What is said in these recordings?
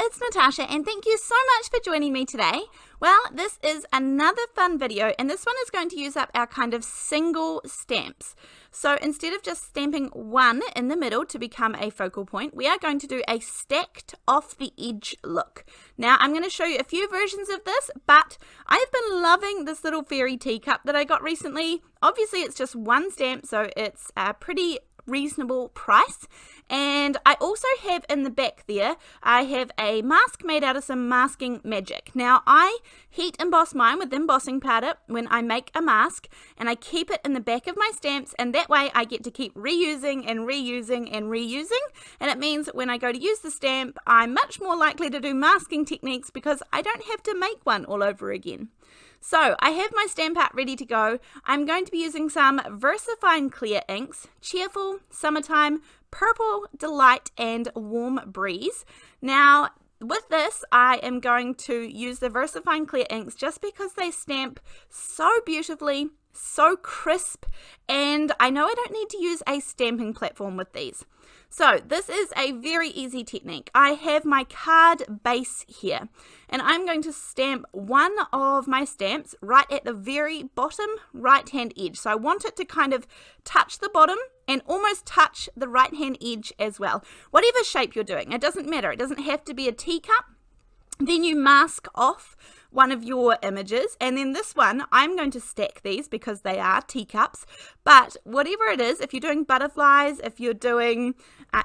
it's Natasha and thank you so much for joining me today. Well, this is another fun video and this one is going to use up our kind of single stamps. So instead of just stamping one in the middle to become a focal point, we are going to do a stacked off the edge look. Now I'm going to show you a few versions of this, but I've been loving this little fairy teacup that I got recently. Obviously it's just one stamp, so it's a pretty reasonable price. And I also have in the back there, I have a mask made out of some masking magic. Now I heat emboss mine with embossing powder when I make a mask, and I keep it in the back of my stamps, and that way I get to keep reusing and reusing and reusing, and it means when I go to use the stamp I'm much more likely to do masking techniques because I don't have to make one all over again. So I have my stamp out ready to go. I'm going to be using some VersaFine clear inks, Cheerful, Summertime, Purple Delight and Warm Breeze. Now with this I am going to use the VersaFine clear inks just because they stamp so beautifully, so crisp, and I know I don't need to use a stamping platform with these. So this is a very easy technique. I have my card base here and I'm going to stamp one of my stamps right at the very bottom right hand edge. So I want it to kind of touch the bottom and almost touch the right hand edge as well. Whatever shape you're doing, it doesn't matter. It doesn't have to be a teacup. Then you mask off one of your images, and then this one I'm going to stack these because they are teacups, but whatever it is, if you're doing butterflies, if you're doing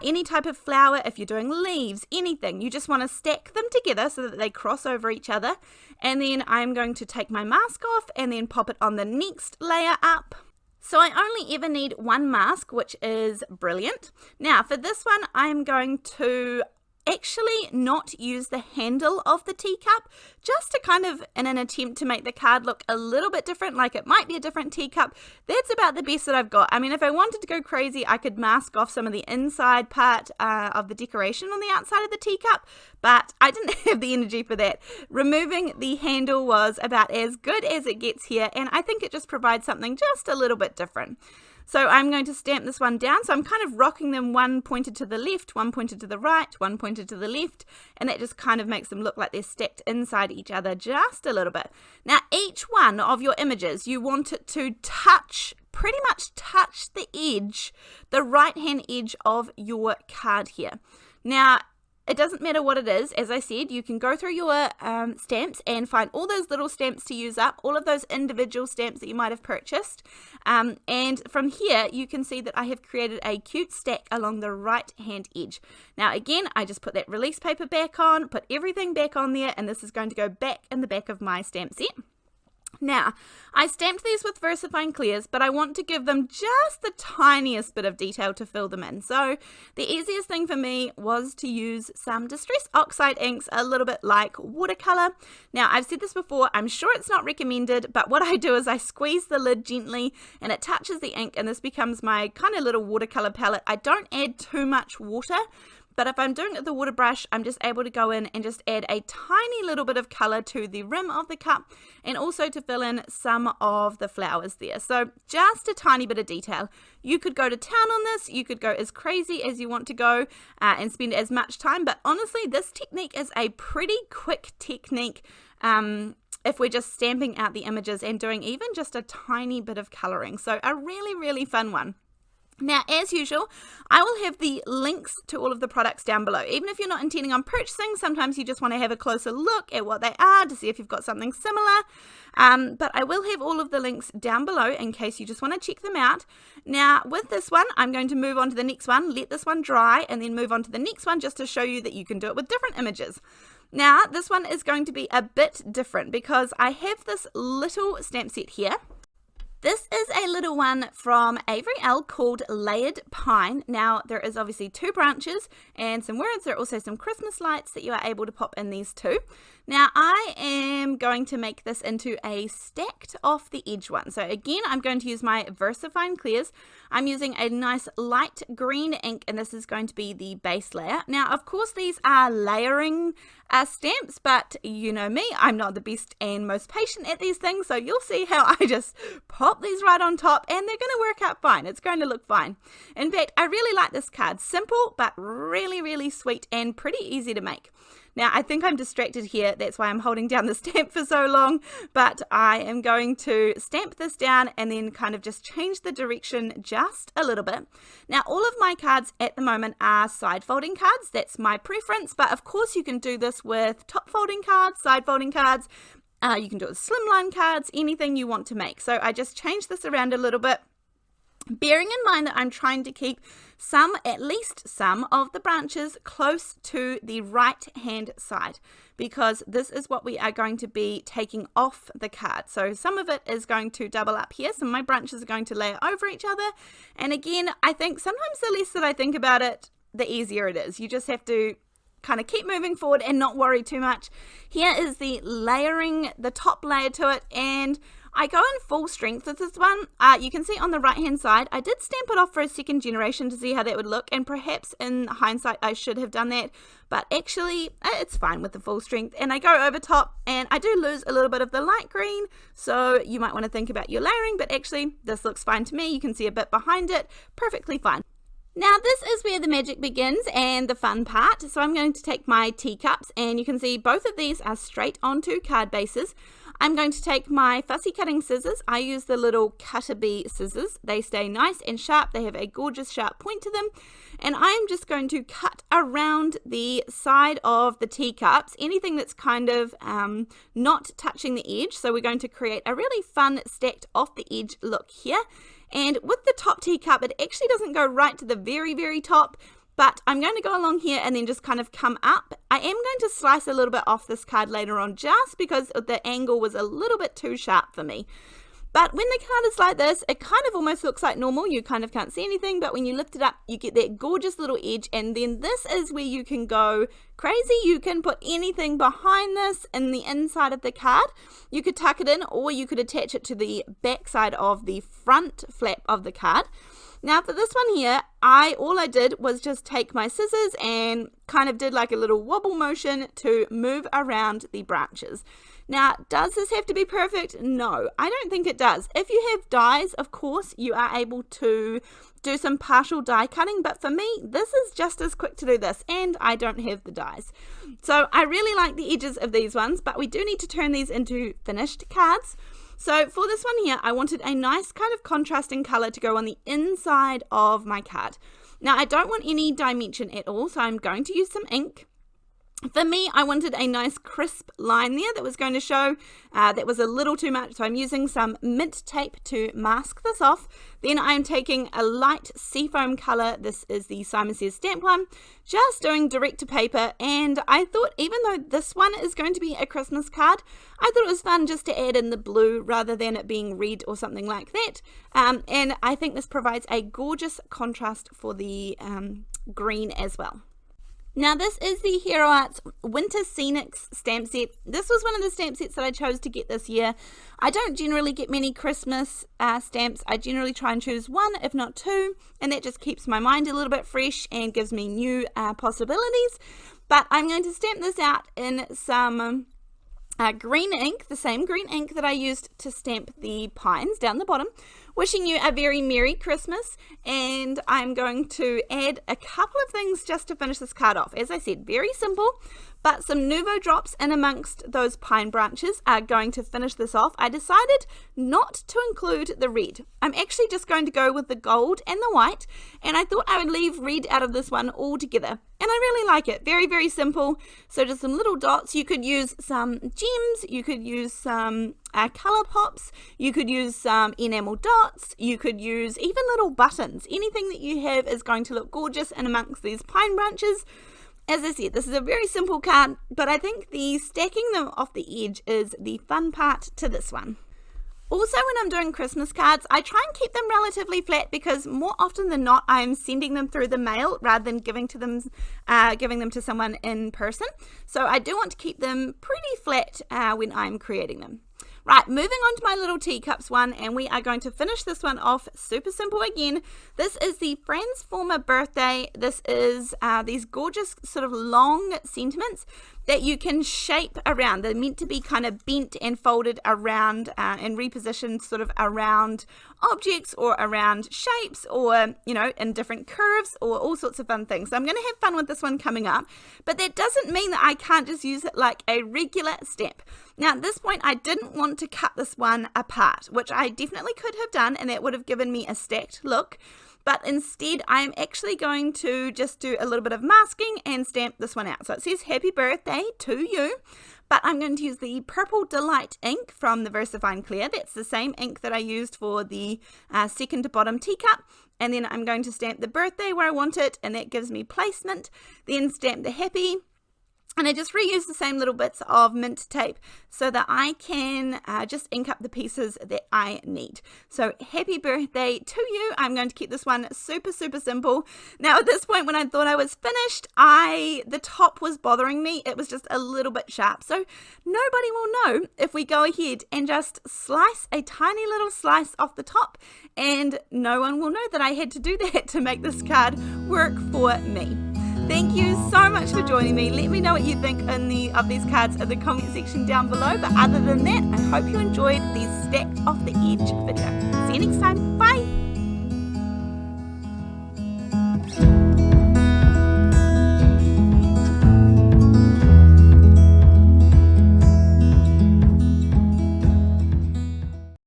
any type of flower, if you're doing leaves, anything, you just want to stack them together so that they cross over each other. And then I'm going to take my mask off and then pop it on the next layer up. So I only ever need one mask, which is brilliant. Now for this one I'm going to actually not use the handle of the teacup, just to kind of in an attempt to make the card look a little bit different, like it might be a different teacup. That's about the best that I've got. I mean, if I wanted to go crazy I could mask off some of the inside part of the decoration on the outside of the teacup, but I didn't have the energy for that. Removing the handle was about as good as it gets here, and I think it just provides something just a little bit different. So I'm going to stamp this one down. So I'm kind of rocking them, one pointed to the left, one pointed to the right, one pointed to the left, and that just kind of makes them look like they're stacked inside each other just a little bit. Now each one of your images, you want it to touch, pretty much touch the edge, the right hand edge of your card here. Now it doesn't matter what it is. As I said, you can go through your stamps and find all those little stamps to use up, all of those individual stamps that you might have purchased. And from here, you can see that I have created a cute stack along the right hand edge. Now again, I just put that release paper back on, put everything back on there, and this is going to go back in the back of my stamp set. Now, I stamped these with VersaFine clears, but I want to give them just the tiniest bit of detail to fill them in. So the easiest thing for me was to use some Distress Oxide inks, a little bit like watercolor. Now, I've said this before, I'm sure it's not recommended, but what I do is I squeeze the lid gently and it touches the ink, and this becomes my kind of little watercolor palette. I don't add too much water, but if I'm doing it with the water brush, I'm just able to go in and just add a tiny little bit of color to the rim of the cup and also to fill in some of the flowers there. So just a tiny bit of detail. You could go to town on this, you could go as crazy as you want to go and spend as much time, but honestly this technique is a pretty quick technique if we're just stamping out the images and doing even just a tiny bit of coloring. So a really, really fun one. Now, as usual, I will have the links to all of the products down below. Even if you're not intending on purchasing, sometimes you just want to have a closer look at what they are to see if you've got something similar. But I will have all of the links down below in case you just want to check them out. Now, with this one, I'm going to move on to the next one, let this one dry, and then move on to the next one just to show you that you can do it with different images. Now, this one is going to be a bit different because I have this little stamp set here. This is a little one from Avery called Layered Pine. Now there is obviously two branches and some words. There are also some Christmas lights that you are able to pop in these too. Now I am going to make this into a stacked off the edge one. So again, I'm going to use my VersaFine clears. I'm using a nice light green ink and this is going to be the base layer. Now of course these are layering stamps, but you know me, I'm not the best and most patient at these things, so you'll see how I just pop these right on top and they're going to work out fine. It's going to look fine. In fact, I really like this card. Simple but really, really sweet and pretty easy to make. Now, I think I'm distracted here. That's why I'm holding down the stamp for so long. But I am going to stamp this down and then kind of just change the direction just a little bit. Now, all of my cards at the moment are side folding cards. That's my preference. But of course, you can do this with top folding cards, side folding cards. You can do it with slimline cards, anything you want to make. So I just changed this around a little bit, bearing in mind that I'm trying to keep at least some of the branches close to the right hand side, because this is what we are going to be taking off the card. So some of it is going to double up here. Some of my branches are going to layer over each other. And again, I think sometimes the less that I think about it, the easier it is. You just have to kind of keep moving forward and not worry too much. Here is the layering, the top layer to it, and I go in full strength with this one. You can see on the right hand side, I did stamp it off for a second generation to see how that would look, and perhaps in hindsight I should have done that, but actually it's fine with the full strength. And I go over top and I do lose a little bit of the light green, so you might want to think about your layering, but actually this looks fine to me. You can see a bit behind it, perfectly fine. Now this is where the magic begins and the fun part. So I'm going to take my teacups, and you can see both of these are straight onto card bases. I'm going to take my fussy cutting scissors. I use the little cutter bee scissors. They stay nice and sharp. They have a gorgeous sharp point to them. And I am just going to cut around the side of the teacups, anything that's kind of not touching the edge. So we're going to create a really fun stacked off the edge look here. And with the top teacup, it actually doesn't go right to the very, very top, but I'm going to go along here and then just kind of come up. I am going to slice a little bit off this card later on just because the angle was a little bit too sharp for me. But when the card is like this, it kind of almost looks like normal. You kind of can't see anything, but when you lift it up, you get that gorgeous little edge, and then this is where you can go crazy. You can put anything behind this in the inside of the card. You could tuck it in, or you could attach it to the back side of the front flap of the card. Now for this one here, all I did was just take my scissors and kind of did like a little wobble motion to move around the branches. Now, does this have to be perfect? No, I don't think it does. If you have dies, of course, you are able to do some partial die cutting, but for me, this is just as quick to do this, and I don't have the dies. So I really like the edges of these ones, but we do need to turn these into finished cards. So for this one here, I wanted a nice kind of contrasting color to go on the inside of my card. Now, I don't want any dimension at all, so I'm going to use some ink. For me, I wanted a nice crisp line there that was going to show. That was a little too much, so I'm using some mint tape to mask this off. Then I'm taking a light seafoam color. This is the Simon Says stamp one, just doing direct to paper. And I thought, even though this one is going to be a Christmas card, I thought it was fun just to add in the blue rather than it being red or something like that. And I think this provides a gorgeous contrast for the green as well. Now this is the Hero Arts Winter Scenics stamp set. This was one of the stamp sets that I chose to get this year. I don't generally get many Christmas stamps. I generally try and choose one, if not two, and that just keeps my mind a little bit fresh and gives me new possibilities. But I'm going to stamp this out in some green ink, the same green ink that I used to stamp the pines down the bottom. Wishing you a very Merry Christmas, and I'm going to add a couple of things just to finish this card off. As I said, very simple, but some Nuvo drops in amongst those pine branches are going to finish this off. I decided not to include the red. I'm actually just going to go with the gold and the white, and I thought I would leave red out of this one altogether. And I really like it. Very, very simple. So just some little dots. You could use some gems. You could use some color pops. You could use some enamel dots. You could use even little buttons. Anything that you have is going to look gorgeous in amongst these pine branches. As I said, this is a very simple card, but I think the stacking them off the edge is the fun part to this one. Also, when I'm doing Christmas cards, I try and keep them relatively flat because more often than not, I'm sending them through the mail rather than giving them to someone in person. So I do want to keep them pretty flat when I'm creating them. Right, moving on to my little teacups one, and we are going to finish this one off super simple again. This is the FransFormers birthday. This is these gorgeous sort of long sentiments. that you can shape around. They're meant to be kind of bent and folded around and repositioned sort of around objects or around shapes, or, you know, in different curves or all sorts of fun things. So I'm going to have fun with this one coming up, but that doesn't mean that I can't just use it like a regular stamp. Now at this point I didn't want to cut this one apart, which I definitely could have done, and that would have given me a stacked look. But instead, I'm actually going to just do a little bit of masking and stamp this one out. So it says happy birthday to you, but I'm going to use the Purple Delight ink from the VersaFine Clair. That's the same ink that I used for the second to bottom teacup. And then I'm going to stamp the birthday where I want it, and that gives me placement. Then stamp the happy. And I just reuse the same little bits of mint tape so that I can just ink up the pieces that I need. So happy birthday to you. I'm going to keep this one super, super simple. Now at this point, when I thought I was finished, the top was bothering me. It was just a little bit sharp. So nobody will know if we go ahead and just slice a tiny little slice off the top, and no one will know that I had to do that to make this card work for me. Thank you so much for joining me. Let me know what you think of these cards in the comment section down below. But other than that, I hope you enjoyed these stacked off the edge video.